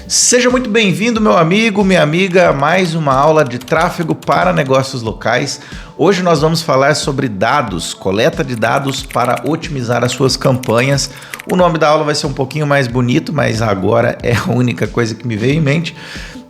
Seja muito bem-vindo, meu amigo, minha amiga, a mais uma aula de tráfego para negócios locais. Hoje nós vamos falar sobre dados, coleta de dados para otimizar as suas campanhas. O nome da aula vai ser um pouquinho mais bonito, mas agora é a única coisa que me veio em mente.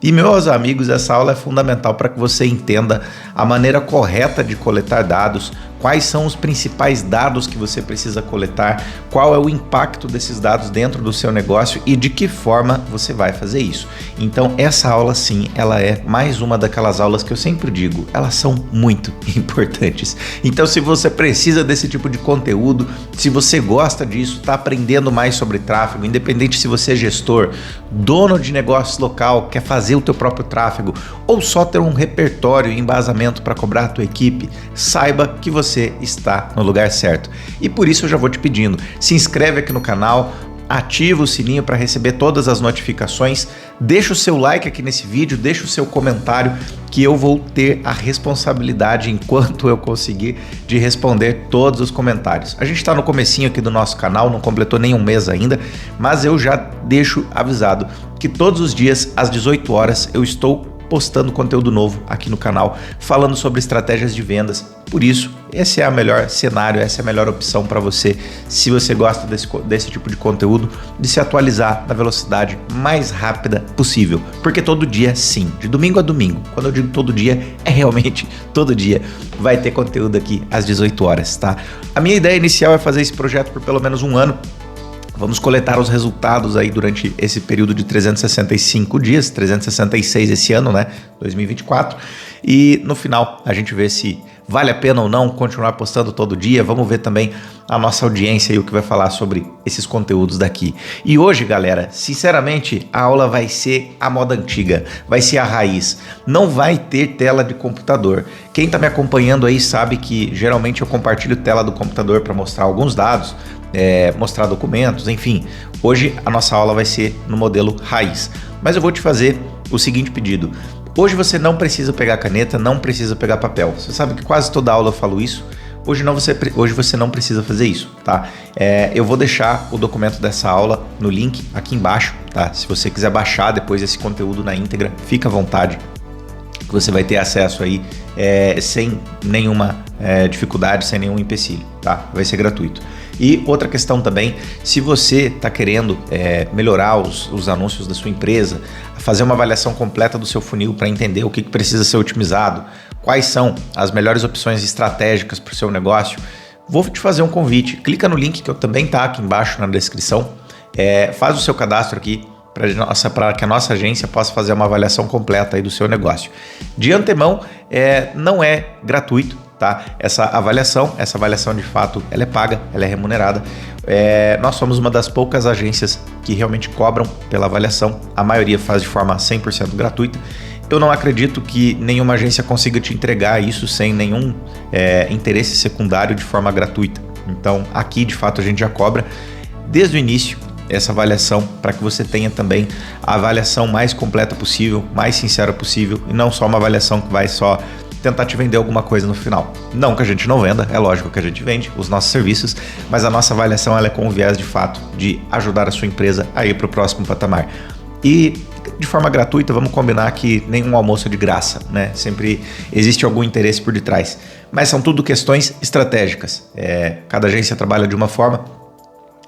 E, meus amigos, essa aula é fundamental para que você entenda a maneira correta de coletar dados, quais são os principais dados que você precisa coletar, qual é o impacto desses dados dentro do seu negócio e de que forma você vai fazer isso. Então, essa aula, sim, ela é mais uma daquelas aulas que eu sempre digo, elas são muito importantes. Então, se você precisa desse tipo de conteúdo, se você gosta disso, está aprendendo mais sobre tráfego, independente se você é gestor, dono de negócio local, quer fazer o teu próprio tráfego ou só ter um repertório e embasamento para cobrar a tua equipe, saiba que você está no lugar certo. E por isso eu já vou te pedindo, se inscreve aqui no canal, ativa o sininho para receber todas as notificações, deixa o seu like aqui nesse vídeo, deixa o seu comentário que eu vou ter a responsabilidade, enquanto eu conseguir, de responder todos os comentários. A gente está no comecinho aqui do nosso canal, não completou nem um mês ainda, mas eu já deixo avisado que todos os dias às 18 horas eu estou postando conteúdo novo aqui no canal, falando sobre estratégias de vendas. Por isso, esse é o melhor cenário, essa é a melhor opção para você, se você gosta desse tipo de conteúdo, de se atualizar na velocidade mais rápida possível. Porque todo dia, sim, de domingo a domingo, quando eu digo todo dia, é realmente todo dia, vai ter conteúdo aqui às 18 horas, tá? A minha ideia inicial é fazer esse projeto por pelo menos um ano. Vamos coletar os resultados aí durante esse período de 365 dias, 366 esse ano, né? 2024. E no final a gente vê se vale a pena ou não continuar postando todo dia. Vamos ver também a nossa audiência e o que vai falar sobre esses conteúdos daqui. E hoje, galera, sinceramente, a aula vai ser a moda antiga, vai ser a raiz. Não vai ter tela de computador. Quem está me acompanhando aí sabe que geralmente eu compartilho tela do computador para mostrar alguns dados, mostrar documentos, enfim. Hoje a nossa aula vai ser no modelo raiz. Mas eu vou te fazer o seguinte pedido. Hoje você não precisa pegar caneta, não precisa pegar papel. Você sabe que quase toda aula eu falo isso. Hoje você não precisa fazer isso, tá? Eu vou deixar o documento dessa aula no link aqui embaixo, tá? Se você quiser baixar depois esse conteúdo na íntegra, fica à vontade, que você vai ter acesso aí sem nenhuma dificuldade, sem nenhum empecilho, tá? Vai ser gratuito. E outra questão também, se você está querendo melhorar os anúncios da sua empresa, fazer uma avaliação completa do seu funil para entender o que precisa ser otimizado, quais são as melhores opções estratégicas para o seu negócio, vou te fazer um convite. Clica no link que eu também está aqui embaixo na descrição, faz o seu cadastro aqui para que a nossa agência possa fazer uma avaliação completa aí do seu negócio. De antemão, não é gratuito, tá? Essa avaliação de fato, ela é paga, ela é remunerada. Nós somos uma das poucas agências que realmente cobram pela avaliação. A maioria faz de forma 100% gratuita. Eu não acredito que nenhuma agência consiga te entregar isso sem nenhum interesse secundário de forma gratuita. Então, aqui de fato a gente já cobra desde o início essa avaliação para que você tenha também a avaliação mais completa possível, mais sincera possível, e não só uma avaliação que vai só tentar te vender alguma coisa no final. Não que a gente não venda, é lógico que a gente vende os nossos serviços, mas a nossa avaliação ela é com o viés de fato de ajudar a sua empresa a ir para o próximo patamar. E de forma gratuita, vamos combinar que nenhum almoço é de graça, né? Sempre existe algum interesse por detrás. Mas são tudo questões estratégicas. Cada agência trabalha de uma forma.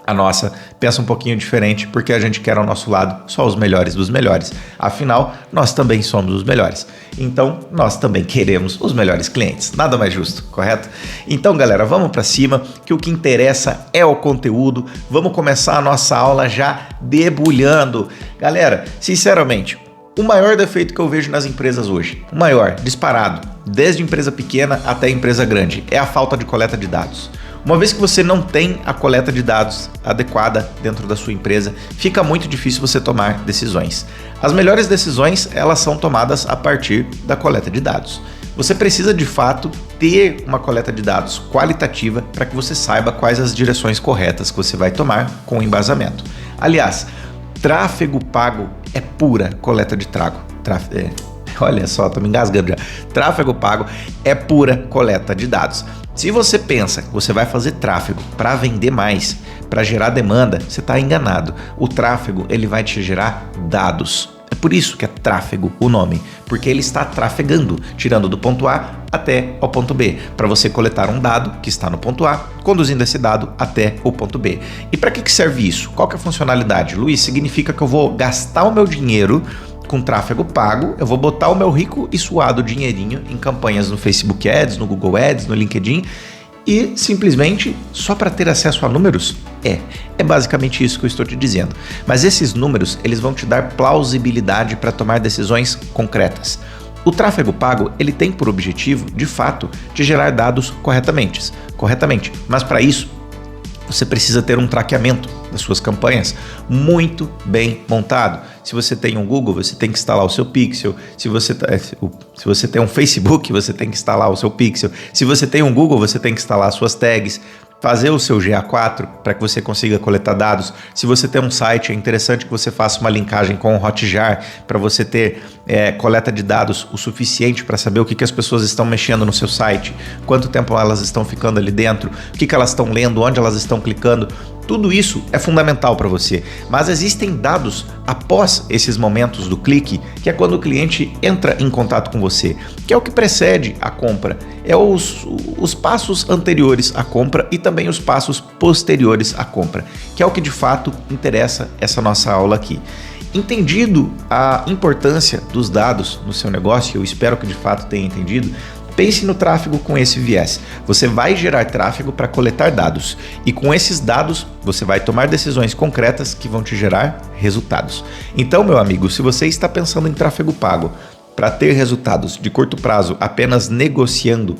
A nossa pensa um pouquinho diferente porque a gente quer ao nosso lado só os melhores dos melhores. Afinal, nós também somos os melhores. Então, nós também queremos os melhores clientes. Nada mais justo, correto? Então, galera, vamos para cima, que o que interessa é o conteúdo. Vamos começar a nossa aula já debulhando. Galera, sinceramente, o maior defeito que eu vejo nas empresas hoje, o maior, disparado, desde empresa pequena até empresa grande, é a falta de coleta de dados. Uma vez que você não tem a coleta de dados adequada dentro da sua empresa, fica muito difícil você tomar decisões. As melhores decisões, elas são tomadas a partir da coleta de dados. Você precisa, de fato, ter uma coleta de dados qualitativa para que você saiba quais as direções corretas que você vai tomar com o embasamento. Aliás, tráfego pago é pura coleta de olha só, tô me engasgando já. Tráfego pago é pura coleta de dados. Se você pensa que você vai fazer tráfego para vender mais, para gerar demanda, você está enganado. O tráfego, ele vai te gerar dados. É por isso que é tráfego o nome, porque ele está trafegando, tirando do ponto A até ao ponto B, para você coletar um dado que está no ponto A, conduzindo esse dado até o ponto B. E para que serve isso? Qual que é a funcionalidade? Luiz, significa que eu vou gastar o meu dinheiro com tráfego pago, eu vou botar o meu rico e suado dinheirinho em campanhas no Facebook Ads, no Google Ads, no LinkedIn, e simplesmente só para ter acesso a números? É basicamente isso que eu estou te dizendo. Mas esses números, eles vão te dar plausibilidade para tomar decisões concretas. O tráfego pago, ele tem por objetivo, de fato, de gerar dados corretamente. Mas para isso, você precisa ter um traqueamento das suas campanhas muito bem montado. Se você tem um Google, você tem que instalar o seu Pixel. Se você tem um Facebook, você tem que instalar o seu Pixel. Se você tem um Google, você tem que instalar as suas tags, fazer o seu GA4 para que você consiga coletar dados. Se você tem um site, é interessante que você faça uma linkagem com o Hotjar para você ter coleta de dados o suficiente para saber o que as pessoas estão mexendo no seu site, quanto tempo elas estão ficando ali dentro, o que elas estão lendo, onde elas estão clicando. Tudo isso é fundamental para você, mas existem dados após esses momentos do clique, que é quando o cliente entra em contato com você, que é o que precede a compra, é os passos anteriores à compra e também os passos posteriores à compra, que é o que de fato interessa essa nossa aula aqui. Entendido a importância dos dados no seu negócio, eu espero que de fato tenha entendido, pense no tráfego com esse viés. Você vai gerar tráfego para coletar dados e com esses dados você vai tomar decisões concretas que vão te gerar resultados. Então, meu amigo, se você está pensando em tráfego pago para ter resultados de curto prazo apenas negociando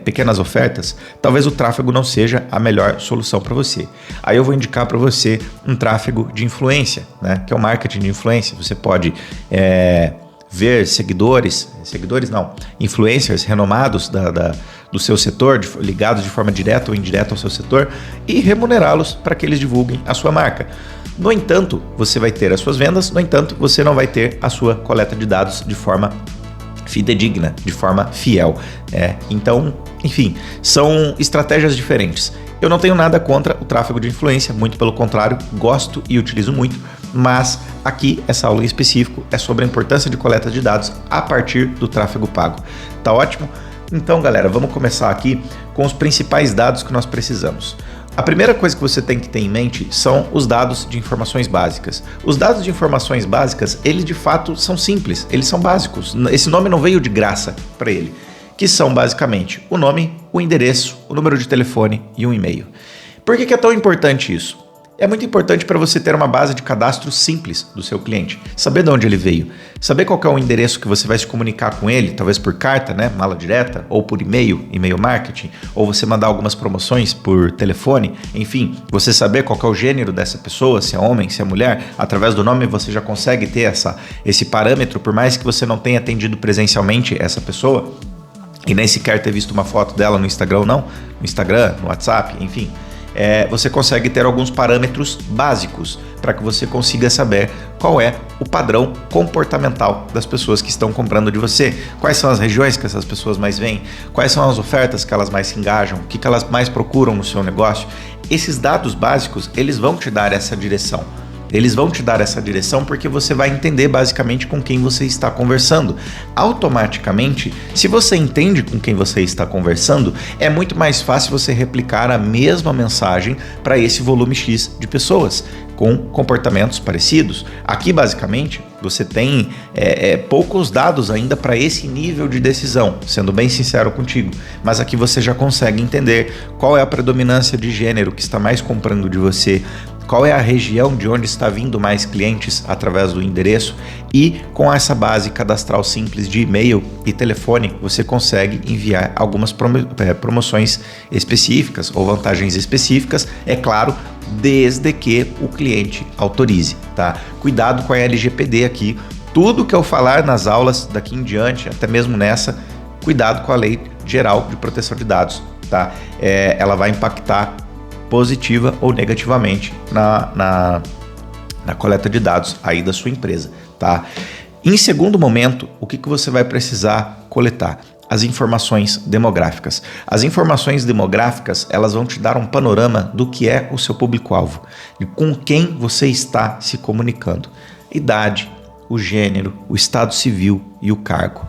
pequenas ofertas, talvez o tráfego não seja a melhor solução para você. Aí eu vou indicar para você um tráfego de influência, né? Que é o marketing de influência. Você pode ver influencers renomados do seu setor, ligados de forma direta ou indireta ao seu setor, e remunerá-los para que eles divulguem a sua marca. No entanto, você vai ter as suas vendas, no entanto, você não vai ter a sua coleta de dados de forma fidedigna, de forma fiel. Então, enfim, são estratégias diferentes. Eu não tenho nada contra o tráfego de influência, muito pelo contrário, gosto e utilizo muito, mas aqui essa aula em específico é sobre a importância de coleta de dados a partir do tráfego pago. Tá ótimo? Então, galera, vamos começar aqui com os principais dados que nós precisamos. A primeira coisa que você tem que ter em mente são os dados de informações básicas. Os dados de informações básicas, eles de fato são simples, eles são básicos. Esse nome não veio de graça para ele, que são basicamente o nome, o endereço, o número de telefone e um e-mail. Por que é tão importante isso? É muito importante para você ter uma base de cadastro simples do seu cliente, saber de onde ele veio, saber qual que é o endereço que você vai se comunicar com ele, talvez por carta, né, mala direta, ou por e-mail marketing, ou você mandar algumas promoções por telefone, enfim, você saber qual que é o gênero dessa pessoa, se é homem, se é mulher, através do nome você já consegue ter esse parâmetro, por mais que você não tenha atendido presencialmente essa pessoa, e nem sequer ter visto uma foto dela no Instagram, no WhatsApp, enfim. Você consegue ter alguns parâmetros básicos para que você consiga saber qual é o padrão comportamental das pessoas que estão comprando de você, quais são as regiões que essas pessoas mais vêm, quais são as ofertas que elas mais se engajam, o que elas mais procuram no seu negócio. Esses dados básicos, eles vão te dar essa direção. Eles vão te dar essa direção porque você vai entender basicamente com quem você está conversando. Automaticamente, se você entende com quem você está conversando, é muito mais fácil você replicar a mesma mensagem para esse volume X de pessoas com comportamentos parecidos. Aqui, basicamente, você tem poucos dados ainda para esse nível de decisão, sendo bem sincero contigo. Mas aqui você já consegue entender qual é a predominância de gênero que está mais comprando de você, qual é a região de onde está vindo mais clientes através do endereço, e com essa base cadastral simples de e-mail e telefone, você consegue enviar algumas promoções específicas ou vantagens específicas, é claro, desde que o cliente autorize, tá? Cuidado com a LGPD aqui, tudo que eu falar nas aulas daqui em diante, até mesmo nessa, cuidado com a Lei Geral de Proteção de Dados, tá? Ela vai impactar positiva ou negativamente na coleta de dados aí da sua empresa, tá? Em segundo momento, o que você vai precisar coletar? as informações demográficas. As informações demográficas, elas vão te dar um panorama do que é o seu público-alvo, de com quem você está se comunicando. Idade, o gênero, o estado civil e o cargo.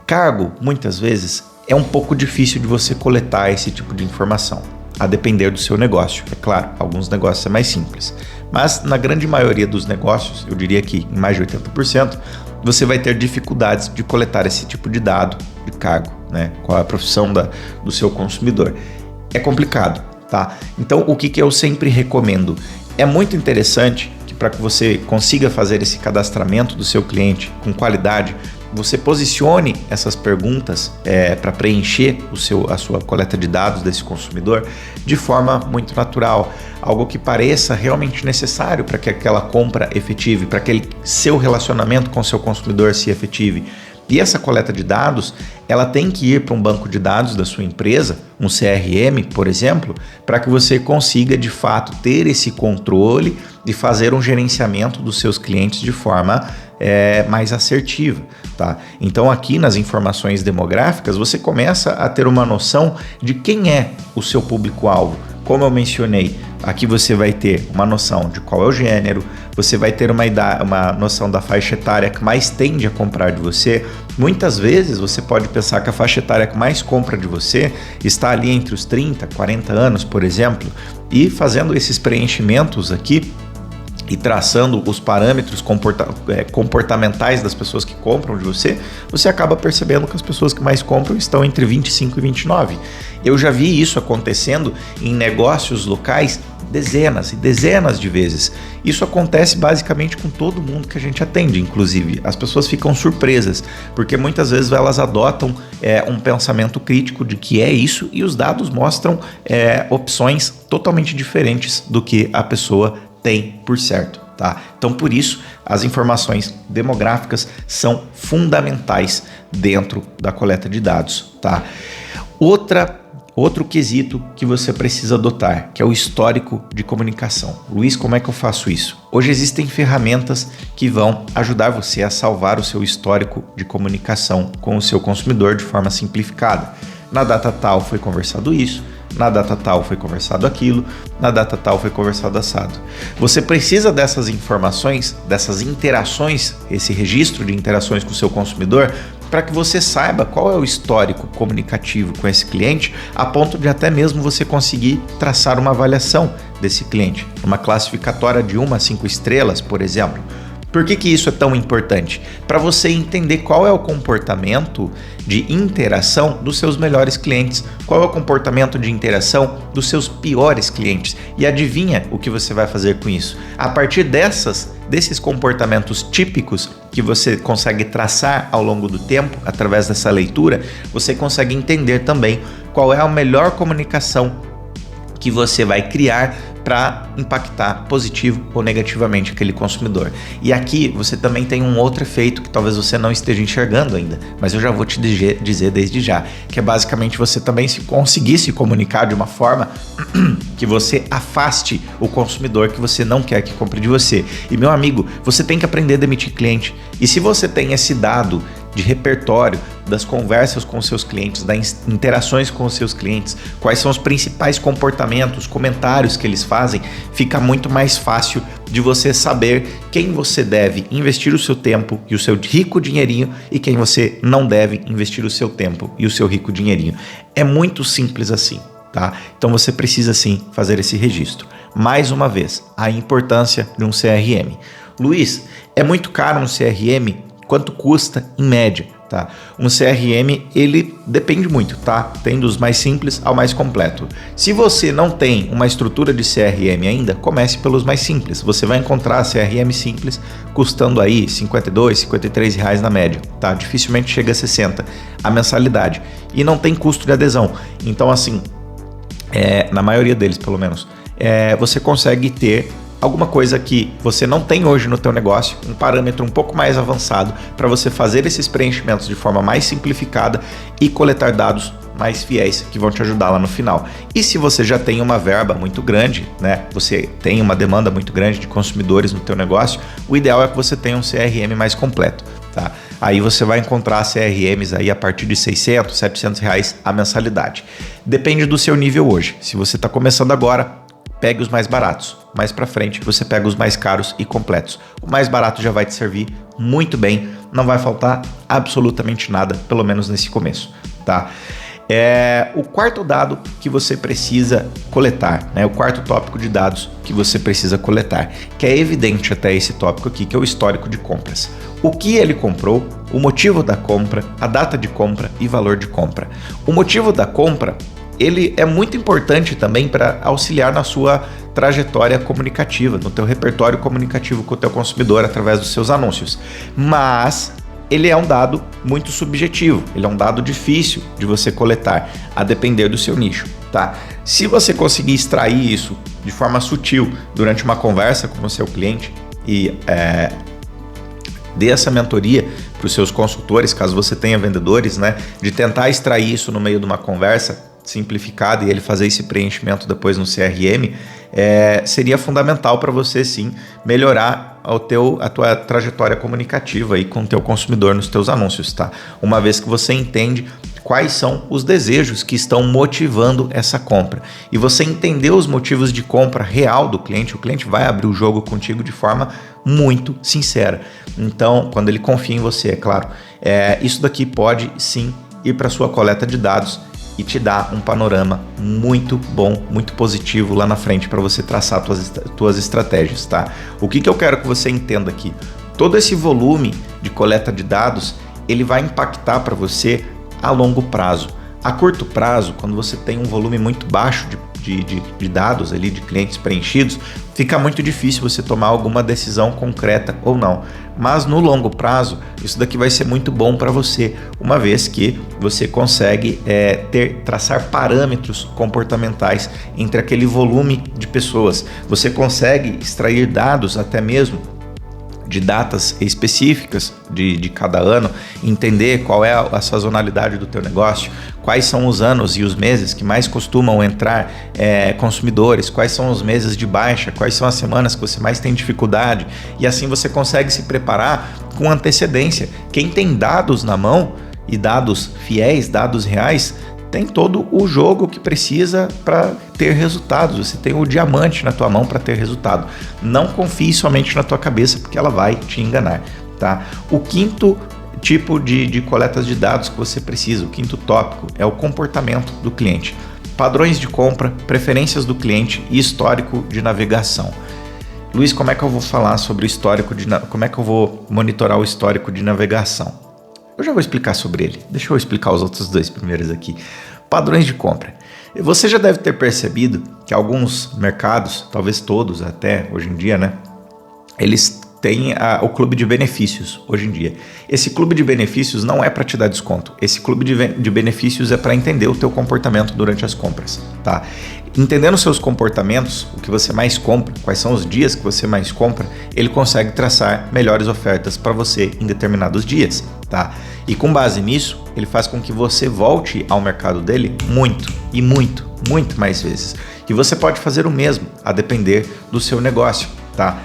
Cargo, muitas vezes, é um pouco difícil de você coletar esse tipo de informação, a depender do seu negócio. É claro, alguns negócios é mais simples, mas na grande maioria dos negócios, eu diria que em mais de 80%, você vai ter dificuldades de coletar esse tipo de dado de cargo, né? Qual é a profissão do seu consumidor. É complicado, tá? Então, o que eu sempre recomendo? É muito interessante que para que você consiga fazer esse cadastramento do seu cliente com qualidade, você posicione essas perguntas para preencher a sua coleta de dados desse consumidor de forma muito natural, algo que pareça realmente necessário para que aquela compra efetive, para que seu relacionamento com o seu consumidor se efetive. E essa coleta de dados, ela tem que ir para um banco de dados da sua empresa, um CRM, por exemplo, para que você consiga de fato ter esse controle e fazer um gerenciamento dos seus clientes de forma mais assertiva, tá? Então aqui nas informações demográficas você começa a ter uma noção de quem é o seu público-alvo. Como eu mencionei, aqui você vai ter uma noção de qual é o gênero, você vai ter uma noção da faixa etária que mais tende a comprar de você. Muitas vezes você pode pensar que a faixa etária que mais compra de você está ali entre os 30, 40 anos, por exemplo, e fazendo esses preenchimentos aqui e traçando os parâmetros comportamentais das pessoas que compram de você, você acaba percebendo que as pessoas que mais compram estão entre 25 e 29. Eu já vi isso acontecendo em negócios locais dezenas e dezenas de vezes. Isso acontece basicamente com todo mundo que a gente atende, inclusive. As pessoas ficam surpresas, porque muitas vezes elas adotam um pensamento crítico de que é isso e os dados mostram opções totalmente diferentes do que a pessoa tem por certo, tá? Então, por isso, as informações demográficas são fundamentais dentro da coleta de dados, tá? Outro quesito que você precisa adotar, que é o histórico de comunicação. Luiz, como é que eu faço isso? Hoje existem ferramentas que vão ajudar você a salvar o seu histórico de comunicação com o seu consumidor de forma simplificada. Na data tal foi conversado isso, na data tal foi conversado aquilo, na data tal foi conversado assado. Você precisa dessas informações, dessas interações, esse registro de interações com o seu consumidor, para que você saiba qual é o histórico comunicativo com esse cliente, a ponto de até mesmo você conseguir traçar uma avaliação desse cliente, uma classificatória de 1 a 5 estrelas, por exemplo. Por que isso é tão importante? Para você entender qual é o comportamento de interação dos seus melhores clientes, qual é o comportamento de interação dos seus piores clientes. E adivinha o que você vai fazer com isso? A partir desses comportamentos típicos que você consegue traçar ao longo do tempo, através dessa leitura, você consegue entender também qual é a melhor comunicação que você vai criar para impactar positivo ou negativamente aquele consumidor. E aqui você também tem um outro efeito que talvez você não esteja enxergando ainda, mas eu já vou te dizer desde já, que é basicamente você também conseguir se comunicar de uma forma que você afaste o consumidor que você não quer que compre de você. E meu amigo, você tem que aprender a demitir cliente. E se você tem esse dado de repertório das conversas com os seus clientes, das interações com os seus clientes, quais são os principais comportamentos, comentários que eles fazem, fica muito mais fácil de você saber quem você deve investir o seu tempo e o seu rico dinheirinho e quem você não deve investir o seu tempo e o seu rico dinheirinho. É muito simples assim, tá? Então você precisa sim fazer esse registro. Mais uma vez, a importância de um CRM. Luiz, é muito caro um CRM? Quanto custa em média, tá? Um CRM, ele depende muito, tá? Tem dos mais simples ao mais completo. Se você não tem uma estrutura de CRM ainda, comece pelos mais simples. Você vai encontrar CRM simples custando aí R$52, R$53 na média, tá? Dificilmente chega a 60 a mensalidade. E não tem custo de adesão. Então, assim, na maioria deles, pelo menos, você consegue ter alguma coisa que você não tem hoje no teu negócio, um parâmetro um pouco mais avançado para você fazer esses preenchimentos de forma mais simplificada e coletar dados mais fiéis que vão te ajudar lá no final. E se você já tem uma verba muito grande, né? Você tem uma demanda muito grande de consumidores no teu negócio, o ideal é que você tenha um CRM mais completo, tá? Aí você vai encontrar CRMs aí a partir de 600, 700 reais a mensalidade. Depende do seu nível hoje. Se você está começando agora, pegue os mais baratos. Mais para frente você pega os mais caros e completos. O mais barato já vai te servir muito bem, não vai faltar absolutamente nada, pelo menos nesse começo, tá? O quarto dado que você precisa coletar, né? O quarto tópico de dados que você precisa coletar, que é evidente até esse tópico aqui, que é o histórico de compras. O que ele comprou, o motivo da compra, a data de compra e valor de compra. O motivo da compra, ele é muito importante também para auxiliar na sua trajetória comunicativa, no teu repertório comunicativo com o teu consumidor através dos seus anúncios. Mas ele é um dado muito subjetivo, ele é um dado difícil de você coletar, a depender do seu nicho, tá? Se você conseguir extrair isso de forma sutil durante uma conversa com o seu cliente e dê essa mentoria para os seus consultores, caso você tenha vendedores, né, de tentar extrair isso no meio de uma conversa simplificada e ele fazer esse preenchimento depois no CRM, seria fundamental para você sim melhorar a tua trajetória comunicativa aí com o teu consumidor nos teus anúncios, tá? Uma vez que você entende quais são os desejos que estão motivando essa compra e você entender os motivos de compra real do cliente, o cliente vai abrir o jogo contigo de forma muito sincera. Então, quando ele confia em você, é claro, isso daqui pode sim ir para sua coleta de dados e te dá um panorama muito bom, muito positivo lá na frente para você traçar tuas estratégias, tá? O que eu quero que você entenda aqui? Todo esse volume de coleta de dados, ele vai impactar para você a longo prazo. A curto prazo, quando você tem um volume muito baixo de dados ali, de clientes preenchidos, fica muito difícil você tomar alguma decisão concreta ou não. Mas no longo prazo, isso daqui vai ser muito bom para você, uma vez que você consegue traçar parâmetros comportamentais entre aquele volume de pessoas. Você consegue extrair dados até mesmo de datas específicas de cada ano, entender qual é a sazonalidade do teu negócio, quais são os anos e os meses que mais costumam entrar consumidores, quais são os meses de baixa, quais são as semanas que você mais tem dificuldade, e assim você consegue se preparar com antecedência. Quem tem dados na mão e dados fiéis, dados reais, tem todo o jogo que precisa para ter resultados. Você tem o diamante na tua mão para ter resultado. Não confie somente na tua cabeça, porque ela vai te enganar, tá? O quinto tipo de coletas de dados que você precisa, o quinto tópico, é o comportamento do cliente. Padrões de compra, preferências do cliente e histórico de navegação. Luiz, como é que eu vou falar sobre o histórico como é que eu vou monitorar o histórico de navegação? Eu já vou explicar sobre ele. Deixa eu explicar os outros dois primeiros aqui. Padrões de compra. Você já deve ter percebido que alguns mercados, talvez todos até hoje em dia, né? Eles têm o clube de benefícios hoje em dia. Esse clube de benefícios não é para te dar desconto. Esse clube de benefícios é para entender o teu comportamento durante as compras, tá? Entendendo seus comportamentos, o que você mais compra, quais são os dias que você mais compra, ele consegue traçar melhores ofertas para você em determinados dias, tá? E com base nisso, ele faz com que você volte ao mercado dele muito mais vezes. E você pode fazer o mesmo, a depender do seu negócio, tá?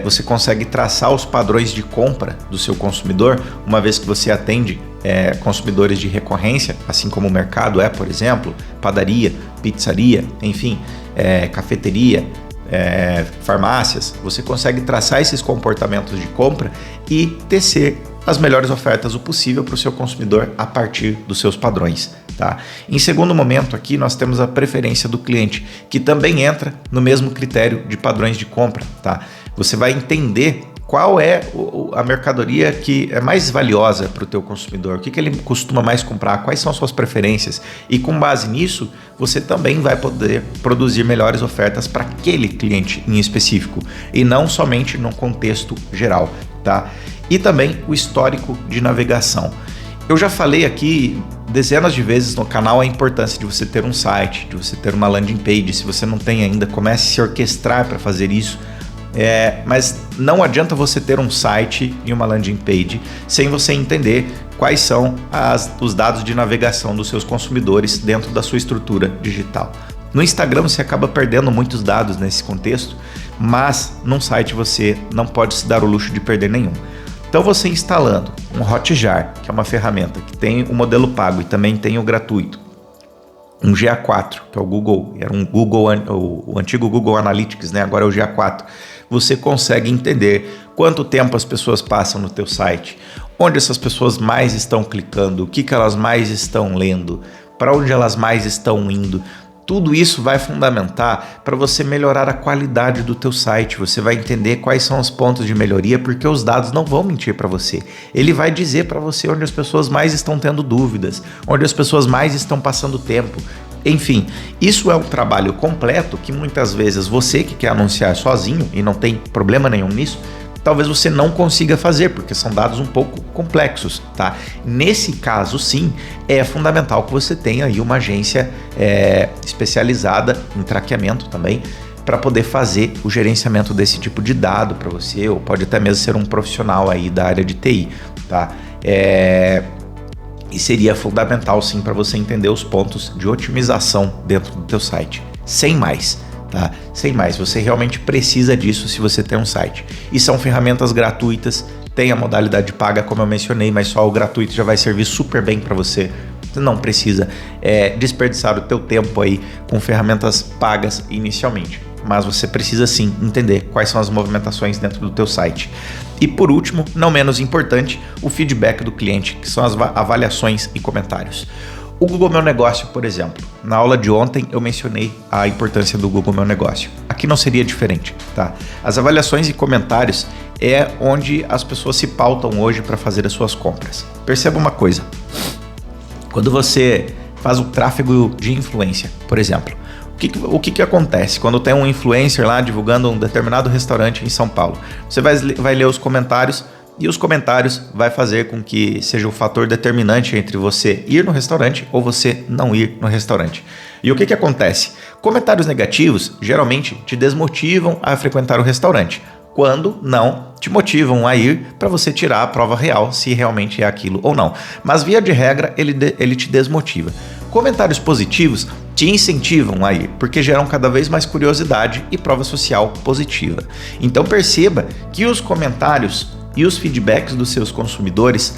Você consegue traçar os padrões de compra do seu consumidor, uma vez que você atende consumidores de recorrência, assim como o mercado por exemplo, padaria, pizzaria, enfim, cafeteria, farmácias. Você consegue traçar esses comportamentos de compra e tecer as melhores ofertas o possível para o seu consumidor a partir dos seus padrões, tá? Em segundo momento aqui nós temos a preferência do cliente, que também entra no mesmo critério de padrões de compra, tá? Você vai entender qual é a mercadoria que é mais valiosa para o teu consumidor, o que ele costuma mais comprar, quais são as suas preferências, e com base nisso você também vai poder produzir melhores ofertas para aquele cliente em específico e não somente no contexto geral, tá? E também o histórico de navegação. Eu já falei aqui dezenas de vezes no canal a importância de você ter um site, de você ter uma landing page. Se você não tem ainda, comece a se orquestrar para fazer isso. Mas não adianta você ter um site e uma landing page sem você entender quais são os dados de navegação dos seus consumidores dentro da sua estrutura digital. No Instagram você acaba perdendo muitos dados nesse contexto, mas num site você não pode se dar o luxo de perder nenhum. Então você instalando um Hotjar, que é uma ferramenta que tem o modelo pago e também tem o gratuito, um GA4, que é o Google, era o antigo Google Analytics, né? Agora é o GA4. Você consegue entender quanto tempo as pessoas passam no teu site, onde essas pessoas mais estão clicando, o que elas mais estão lendo, para onde elas mais estão indo. Tudo isso vai fundamentar para você melhorar a qualidade do teu site. Você vai entender quais são os pontos de melhoria, porque os dados não vão mentir para você. Ele vai dizer para você onde as pessoas mais estão tendo dúvidas, onde as pessoas mais estão passando tempo. Enfim, isso é um trabalho completo que muitas vezes você que quer anunciar sozinho, e não tem problema nenhum nisso, talvez você não consiga fazer, porque são dados um pouco complexos, tá? Nesse caso, sim, é fundamental que você tenha aí uma agência especializada em traqueamento também, para poder fazer o gerenciamento desse tipo de dado para você, ou pode até mesmo ser um profissional aí da área de TI, tá? E seria fundamental, sim, para você entender os pontos de otimização dentro do teu site. Sem mais. Tá? Sem mais, você realmente precisa disso se você tem um site. E são ferramentas gratuitas, tem a modalidade paga, como eu mencionei, mas só o gratuito já vai servir super bem para você. Você não precisa desperdiçar o teu tempo aí com ferramentas pagas inicialmente. Mas você precisa sim entender quais são as movimentações dentro do teu site. E por último, não menos importante, o feedback do cliente, que são as avaliações e comentários. O Google Meu Negócio, por exemplo, na aula de ontem eu mencionei a importância do Google Meu Negócio. Aqui não seria diferente, tá? As avaliações e comentários é onde as pessoas se pautam hoje para fazer as suas compras. Perceba uma coisa, quando você faz o tráfego de influência, por exemplo, o que acontece quando tem um influencer lá divulgando um determinado restaurante em São Paulo? Você vai ler os comentários, e os comentários vai fazer com que seja o fator determinante entre você ir no restaurante ou você não ir no restaurante. E o que acontece? Comentários negativos geralmente te desmotivam a frequentar o restaurante, quando não te motivam a ir para você tirar a prova real se realmente é aquilo ou não. Mas via de regra ele te desmotiva. Comentários positivos te incentivam a ir, porque geram cada vez mais curiosidade e prova social positiva. Então perceba que os comentários e os feedbacks dos seus consumidores,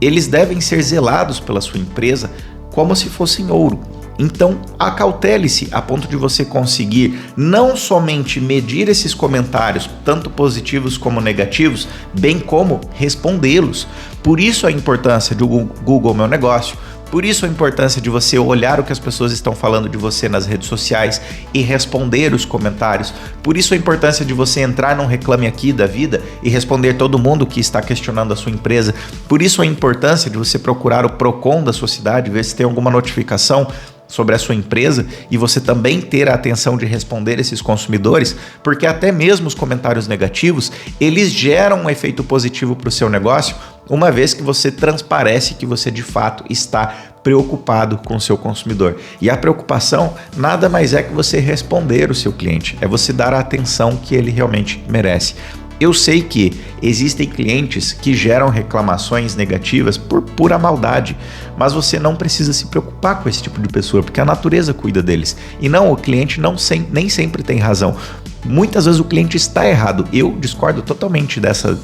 eles devem ser zelados pela sua empresa como se fossem ouro. Então, acautele-se a ponto de você conseguir não somente medir esses comentários, tanto positivos como negativos, bem como respondê-los. Por isso a importância do Google Meu Negócio, por isso a importância de você olhar o que as pessoas estão falando de você nas redes sociais e responder os comentários. Por isso a importância de você entrar num Reclame Aqui da vida e responder todo mundo que está questionando a sua empresa. Por isso a importância de você procurar o Procon da sua cidade, ver se tem alguma notificação sobre a sua empresa e você também ter a atenção de responder esses consumidores, porque até mesmo os comentários negativos, eles geram um efeito positivo para o seu negócio, uma vez que você transparece que você de fato está preocupado com o seu consumidor. E a preocupação nada mais é que você responder o seu cliente, é você dar a atenção que ele realmente merece. Eu sei que existem clientes que geram reclamações negativas por pura maldade, mas você não precisa se preocupar com esse tipo de pessoa, porque a natureza cuida deles. E não, o cliente nem sempre tem razão. Muitas vezes o cliente está errado. Eu discordo totalmente dessa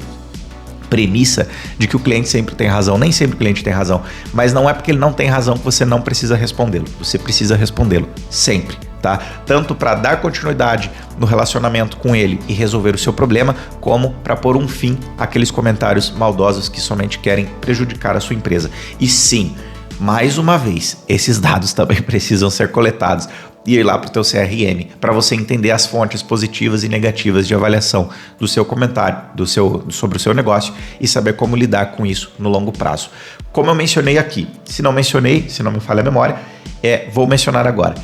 premissa de que o cliente sempre tem razão. Nem sempre o cliente tem razão, mas não é porque ele não tem razão que você não precisa respondê-lo. Você precisa respondê-lo sempre. Tá? Tanto para dar continuidade no relacionamento com ele e resolver o seu problema, como para pôr um fim àqueles comentários maldosos que somente querem prejudicar a sua empresa. E sim, mais uma vez, esses dados também precisam ser coletados e ir lá para o teu CRM, para você entender as fontes positivas e negativas de avaliação do seu comentário, sobre o seu negócio e saber como lidar com isso no longo prazo. Como eu mencionei aqui, se não me falha a memória, vou mencionar agora.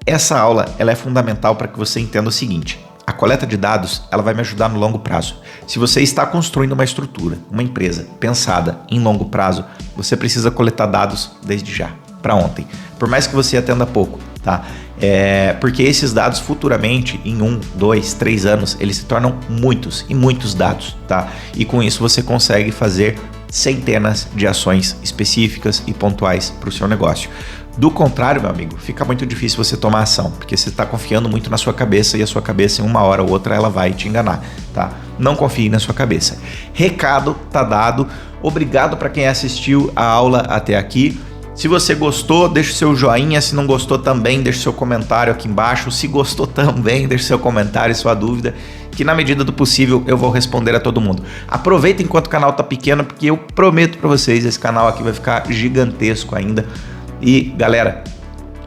Essa aula ela é fundamental para que você entenda o seguinte: a coleta de dados ela vai me ajudar no longo prazo. Se você está construindo uma estrutura, uma empresa pensada em longo prazo, você precisa coletar dados desde já, para ontem. Por mais que você atenda pouco, tá? Porque esses dados futuramente, em 1, 2, 3 anos, eles se tornam muitos e muitos dados, tá? E com isso você consegue fazer centenas de ações específicas e pontuais para o seu negócio. Do contrário, meu amigo, fica muito difícil você tomar ação, porque você está confiando muito na sua cabeça e a sua cabeça em uma hora ou outra ela vai te enganar, tá? Não confie na sua cabeça. Recado tá dado. Obrigado para quem assistiu a aula até aqui. Se você gostou, deixa o seu joinha. Se não gostou também, deixa o seu comentário aqui embaixo. Se gostou também, deixa o seu comentário e sua dúvida, que na medida do possível eu vou responder a todo mundo. Aproveita enquanto o canal tá pequeno, porque eu prometo para vocês, esse canal aqui vai ficar gigantesco ainda. E galera,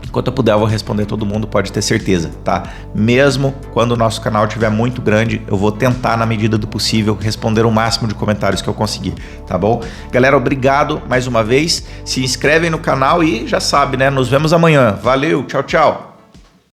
enquanto eu puder eu vou responder todo mundo, pode ter certeza, tá? Mesmo quando o nosso canal estiver muito grande, eu vou tentar na medida do possível responder o máximo de comentários que eu conseguir, tá bom? Galera, obrigado mais uma vez, se inscrevem no canal e já sabe, né? Nos vemos amanhã. Valeu, tchau, tchau!